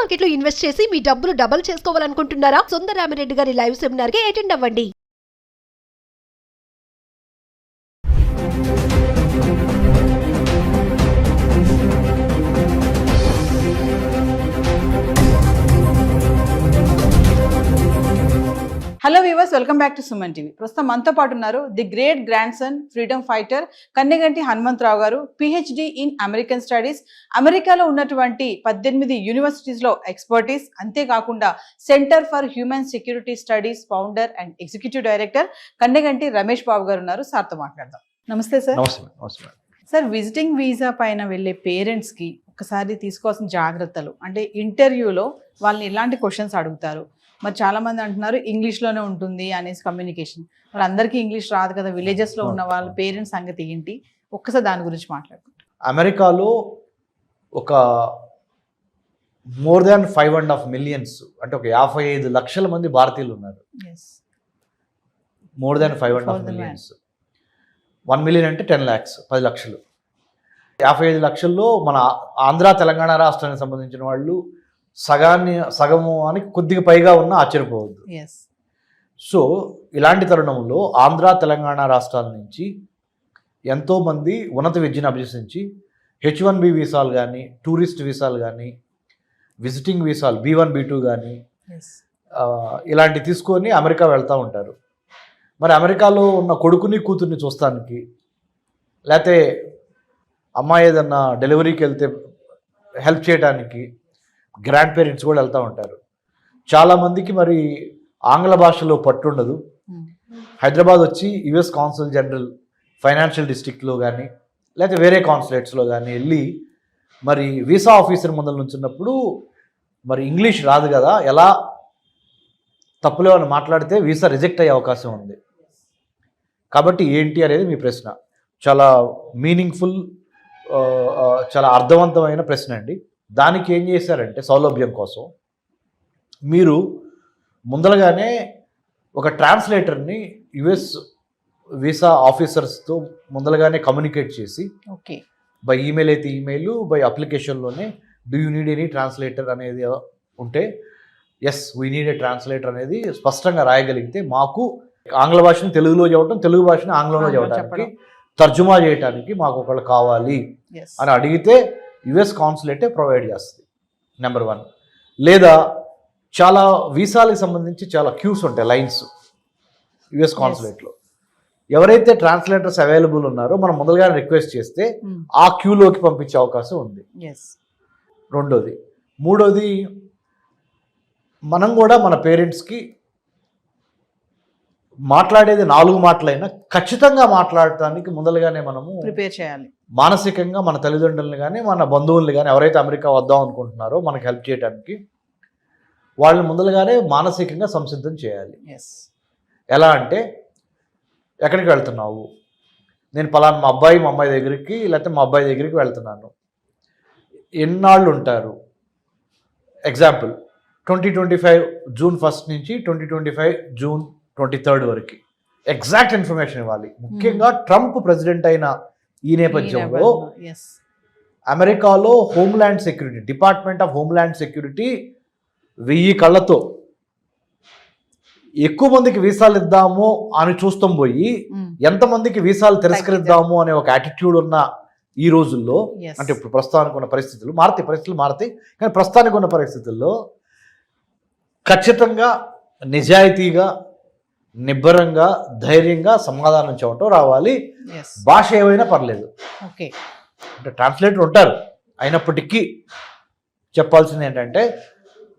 Market లో invest చేసి మీ డబ్బులు డబుల్ చేసుకోవాలనుకుంటున్నారా? సుందరరామిరెడ్డి గారి లైవ్ సెమినార్ కి అటెండ్ అవ్వండి. Hello viewers, welcome back to Suman TV. ప్రస్తుతం మనతో పాటు ఉన్నారు the great grandson freedom fighter Kanneganti Hanumantha Rao గారు, పిహెచ్డి ఇన్ అమెరికన్ స్టడీస్. అమెరికాలో ఉన్నటువంటి 18 యూనివర్సిటీస్లో ఎక్స్పర్టీస్, అంతేకాకుండా centre for human security studies founder and executive director Kanneganti Ramesh Babu గారు ఉన్నారు. సార్తో మాట్లాడదాం. నమస్తే సార్. సార్, విజిటింగ్ వీసా పైన వెళ్ళే పేరెంట్స్కి ఒకసారి తీసుకోవాల్సిన జాగ్రత్తలు అంటే, ఇంటర్వ్యూలో వాళ్ళని ఎలాంటి క్వశ్చన్స్ అడుగుతారు? మరి చాలా మంది అంటున్నారు ఇంగ్లీష్లోనే ఉంటుంది అనేసి కమ్యూనికేషన్. మరి అందరికీ ఇంగ్లీష్ రాదు కదా, విలేజెస్లో ఉన్న వాళ్ళ పేరెంట్స్ సంగతి ఏంటి? ఒక్కసారి దాని గురించి మాట్లాడుకుంటాం. అమెరికాలో ఒక మోర్ దాన్ 5.5 మిలియన్స్ అంటే ఒక 55 లక్షల మంది భారతీయులు ఉన్నారు. More than 5.5 millions. 1 మిలియన్ అంటే 10 lakhs, 10 లక్షలు. 55 లక్షల్లో మన ఆంధ్ర తెలంగాణ రాష్ట్రానికి సంబంధించిన వాళ్ళు సగము అని కొద్దిగా పైగా ఉన్న ఆశ్చర్యపోవద్దు. సో ఇలాంటి తరుణంలో ఆంధ్ర తెలంగాణ రాష్ట్రాల నుంచి ఎంతోమంది ఉన్నత విద్యను అభ్యసించి H1B వీసాలు కానీ, టూరిస్ట్ వీసాలు కానీ, విజిటింగ్ వీసాలు B1 B2 కానీ ఇలాంటివి తీసుకొని అమెరికా వెళ్తూ ఉంటారు. మరి అమెరికాలో ఉన్న కొడుకుని కూతుర్ని చూస్తానికి, లేకపోతే అమ్మాయి ఏదన్నా డెలివరీకి వెళ్తే హెల్ప్ చేయడానికి గ్రాండ్ పేరెంట్స్ కూడా వెళ్తూ ఉంటారు. చాలామందికి మరి ఆంగ్ల భాషలో పట్టుండదు. హైదరాబాద్ వచ్చి యుఎస్ కాన్సుల్ జనరల్ ఫైనాన్షియల్ డిస్ట్రిక్ట్లో కానీ లేకపోతే వేరే కాన్సులేట్స్లో కానీ వెళ్ళి మరి వీసా ఆఫీసర్ ముందర నుంచున్నప్పుడు మరి ఇంగ్లీష్ రాదు కదా, ఎలా తప్పులో అని మాట్లాడితే వీసా రిజెక్ట్ అయ్యే అవకాశం ఉంది. కాబట్టి ఏంటి అనేది మీ ప్రశ్న చాలా మీనింగ్ఫుల్, చాలా అర్థవంతమైన ప్రశ్న అండి. దానికి ఏం చేశారంటే, సౌలభ్యం కోసం మీరు ముందరగానే ఒక ట్రాన్స్లేటర్ని యుఎస్ వీసా ఆఫీసర్స్తో ముందరగానే కమ్యూనికేట్ చేసి, బై ఈమెయిల్ అయితే ఈమెయిల్, బై అప్లికేషన్లోనే do you need any translator అనేది ఉంటే yes we need a translator అనేది స్పష్టంగా రాయగలిగితే, మాకు ఆంగ్ల భాషను తెలుగులో చెప్పడం, తెలుగు భాషను ఆంగ్లంలో చెప్పడానికి, తర్జుమా చేయడానికి మాకు ఒకళ్ళు కావాలి అని అడిగితే యుఎస్ కాన్సులేటే ప్రొవైడ్ చేస్తుంది. నెంబర్ 1. లేదా చాలా వీసాలకు సంబంధించి చాలా క్యూస్ ఉంటాయి, లైన్స్ యుఎస్ కాన్సులేట్లో. ఎవరైతే ట్రాన్స్లేటర్స్ అవైలబుల్ ఉన్నారో మనం మొదలుగానే రిక్వెస్ట్ చేస్తే ఆ క్యూలోకి పంపించే అవకాశం ఉంది. రెండోది. మూడోది, మనం కూడా మన పేరెంట్స్కి మాట్లాడేది 4 మాటలైనా ఖచ్చితంగా మాట్లాడటానికి ముందలుగానే మనము ప్రిపేర్ చేయాలి. మానసికంగా మన తల్లిదండ్రులను కానీ మన బంధువుల్ని కానీ ఎవరైతే అమెరికా వద్దాం అనుకుంటున్నారో మనకు హెల్ప్ చేయడానికి వాళ్ళని ముందలుగానే మానసికంగా సంసిద్ధం చేయాలి. ఎలా అంటే, ఎక్కడికి వెళ్తున్నావు? నేను పలానా మా అమ్మాయి దగ్గరికి లేకపోతే మా అబ్బాయి దగ్గరికి వెళ్తున్నాను. ఎన్నాళ్ళు ఉంటారు? ఎగ్జాంపుల్ 2025 జూన్ 1 నుంచి 2025 జూన్ 23 వరకు ఎగ్జాక్ట్ ఇన్ఫర్మేషన్ ఇవ్వాలి. ముఖ్యంగా ట్రంప్ ప్రెసిడెంట్ అయిన ఈ నేపథ్యంలో అమెరికాలో homeland security, department of homeland security 1000 కళ్ళతో ఎక్కువ మందికి వీసాలు ఇద్దాము అని చూస్తాం పోయి ఎంతమందికి వీసాలు తిరస్కరిద్దాము అనే ఒక యాటిట్యూడ్ ఉన్న ఈ రోజుల్లో, అంటే ఇప్పుడు ప్రస్తుతానికి ఉన్న పరిస్థితులు మారతాయి కానీ ప్రస్తుతానికి ఉన్న పరిస్థితుల్లో ఖచ్చితంగా నిజాయితీగా, నిబ్బరంగా, ధైర్యంగా సమాధానం చెప్పటం రావాలి. భాష ఏమైనా పర్లేదు. అంటే ట్రాన్స్లేటర్ ఉంటారు, అయినప్పటికీ చెప్పాల్సింది ఏంటంటే,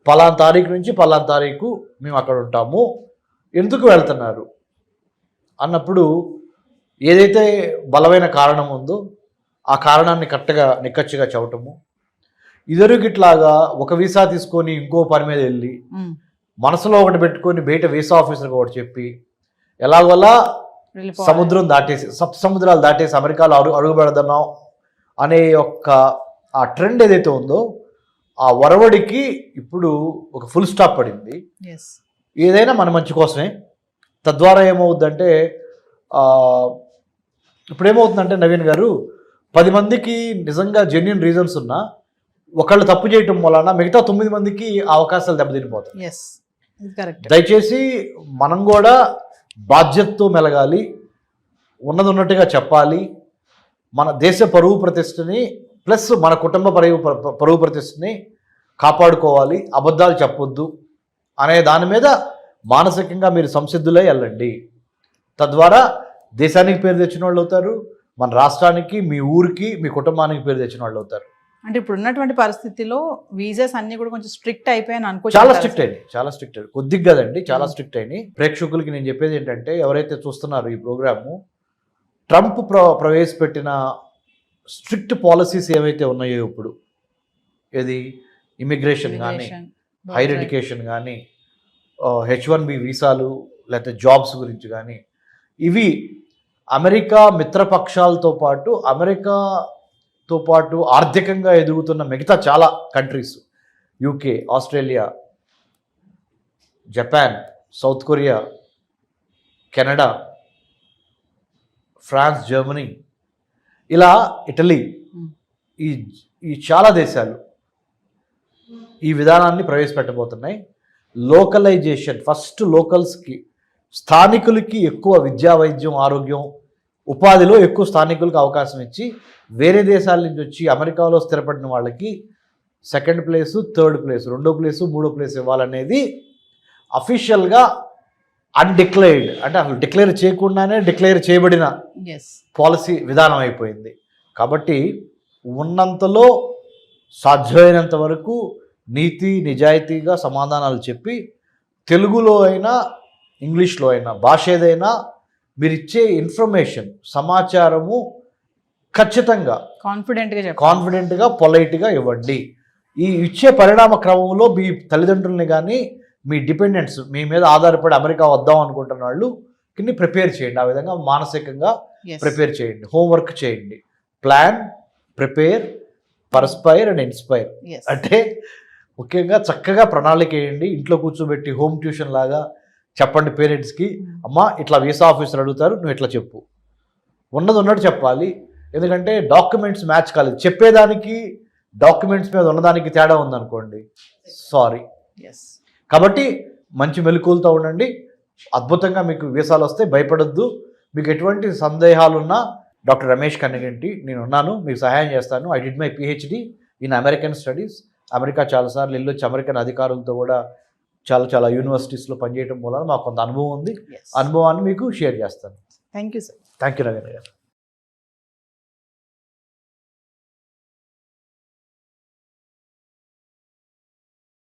పలానా తారీఖు నుంచి పలానా తారీఖు మేము అక్కడ ఉంటాము, ఎందుకు వెళ్తున్నారు అన్నప్పుడు ఏదైతే బలమైన కారణం ఉందో ఆ కారణాన్ని నిక్కచ్చిగా చెప్పటము. ఇదివరకిట్లాగా ఒక వీసా తీసుకొని ఇంకో పని మీద వెళ్ళి మనసులో ఒకటి పెట్టుకొని బయట వీసా ఆఫీసర్కి ఒకటి చెప్పి ఎలాగోలా సముద్రాలు దాటేసి అమెరికాలో అడుగు పెడదాం అనే ఆ ట్రెండ్ ఏదైతే ఉందో ఆ వరవడికి ఇప్పుడు ఒక ఫుల్ స్టాప్ పడింది. ఏదైనా మన మంచి కోసమే. తద్వారా ఏమవుద్దంటే, ఇప్పుడు ఏమవుతుందంటే నవీన్ గారు, 10 మందికి నిజంగా జెన్యున్ రీజన్స్ ఉన్నా ఒకళ్ళు తప్పు చేయటం వలన మిగతా 9 మందికి ఆ అవకాశాలు దెబ్బతినిపోతాయి. ఎస్, ఇది కరెక్ట్. దయచేసి మనం కూడా బాధ్యతతో మెలగాలి, ఉన్నది ఉన్నట్టుగా చెప్పాలి, మన దేశ పరువు ప్రతిష్టని ప్లస్ మన కుటుంబ పరువు ప్రతిష్టని కాపాడుకోవాలి, అబద్ధాలు చెప్పొద్దు అనే దాని మీద మానసికంగా మీరు సంసిద్ధులై వెళ్ళండి. తద్వారా దేశానికి పేరు తెచ్చిన వాళ్ళు అవుతారు, మన రాష్ట్రానికి, మీ ఊరికి, మీ కుటుంబానికి పేరు తెచ్చిన వాళ్ళు అవుతారు. అంటే ఇప్పుడు ఉన్నటువంటి పరిస్థితిలో వీసాస్ అన్ని కూడా కొంచెం స్ట్రిక్ట్ అయిపోయాయని అనుకో. చాలా స్ట్రిక్ట్ అయింది, చాలా స్ట్రిక్ట్ అయింది, కొద్దిగా కదండి, చాలా స్ట్రిక్ట్ అయింది. ప్రేక్షకులకి నేను చెప్పేది ఏంటంటే, ఎవరైతే చూస్తున్నారో ఈ ప్రోగ్రాము, ట్రంప్ ప్రవేశపెట్టిన స్ట్రిక్ట్ పాలసీస్ ఏవైతే ఉన్నాయో ఇప్పుడు, ఏది ఇమిగ్రేషన్ కానీ, హైర్ ఎడ్యుకేషన్ కానీ, H1B వీసాలు, లేకపోతే జాబ్స్ గురించి కానీ, ఇవి అమెరికా మిత్రపక్షాలతో పాటు ఆర్థికంగా ఎదుగుతున్న మిగతా చాలా countries, UK, Australia, Japan, South Korea, Canada, France, Germany, ఇలా ఇటలీ, ఈ చాలా దేశాలు ఈ విధానాన్ని ప్రవేశపెట్టబోతున్నాయి. లోకలైజేషన్, ఫస్ట్ లోకల్స్కి, స్థానికులకి ఎక్కువ విద్యా, వైద్యం, ఆరోగ్యం, ఉపాధిలో ఎక్కువ స్థానికులకు అవకాశం ఇచ్చి, వేరే దేశాల నుంచి వచ్చి అమెరికాలో స్థిరపడిన వాళ్ళకి సెకండ్ ప్లేసు, థర్డ్ ప్లేసు, 2వ ప్లేసు, 3వ ప్లేసు ఇవ్వాలనేది అఫీషియల్గా అన్డిక్లేర్డ్, అంటే అసలు డిక్లేర్ చేయకుండానే డిక్లేర్ చేయబడిన పాలసీ విధానం అయిపోయింది. కాబట్టి ఉన్నంతలో సాధ్యమైనంత వరకు నీతి నిజాయితీగా సమాధానాలు చెప్పి, తెలుగులో అయినా ఇంగ్లీష్లో అయినా, భాష ఏదైనా మీరు ఇచ్చే ఇన్ఫర్మేషన్, సమాచారము ఖచ్చితంగా కాన్ఫిడెంట్గా పొలైట్గా ఇవ్వండి. ఈ ఇచ్చే పరిణామ క్రమంలో మీ తల్లిదండ్రుల్ని కానీ, మీ డిపెండెంట్స్, మీ మీద ఆధారపడి అమెరికా వద్దాం అనుకుంటున్న వాళ్ళు ప్రిపేర్ చేయండి. ఆ విధంగా మానసికంగా ప్రిపేర్ చేయండి, హోంవర్క్ చేయండి. Plan, prepare, perspire and inspire. అంటే ముఖ్యంగా చక్కగా ప్రణాళిక వేయండి. ఇంట్లో కూర్చోబెట్టి హోమ్ ట్యూషన్ లాగా చెప్పండి పేరెంట్స్కి, అమ్మ ఇట్లా వీసా ఆఫీసర్ అడుగుతారు, నువ్వు ఇట్లా చెప్పు, ఉన్నది ఉన్నట్టు చెప్పాలి. ఎందుకంటే డాక్యుమెంట్స్ మ్యాచ్ కాలేదు, చెప్పేదానికి డాక్యుమెంట్స్ మీద ఉన్నదానికి తేడా ఉందనుకోండి, సారీ. కాబట్టి మంచి మెలకువలతో ఉండండి, అద్భుతంగా మీకు వీసాలు వస్తాయి, భయపడొద్దు. మీకు ఎటువంటి సందేహాలున్నా డాక్టర్ రమేష్ కన్నెగంటి నేను ఉన్నాను, మీకు సహాయం చేస్తాను. I did my PhD in American studies. America చాలాసార్లు వెళ్ళొచ్చి అమెరికన్ అధికారులతో కూడా చాలా యూనివర్సిటీస్లో పనిచేయడం వల్ల మాకు కొంత అనుభవం ఉంది. అనుభవాన్ని మీకు షేర్ చేస్తాను. Thank you sir. Thank you Ravindra గారు.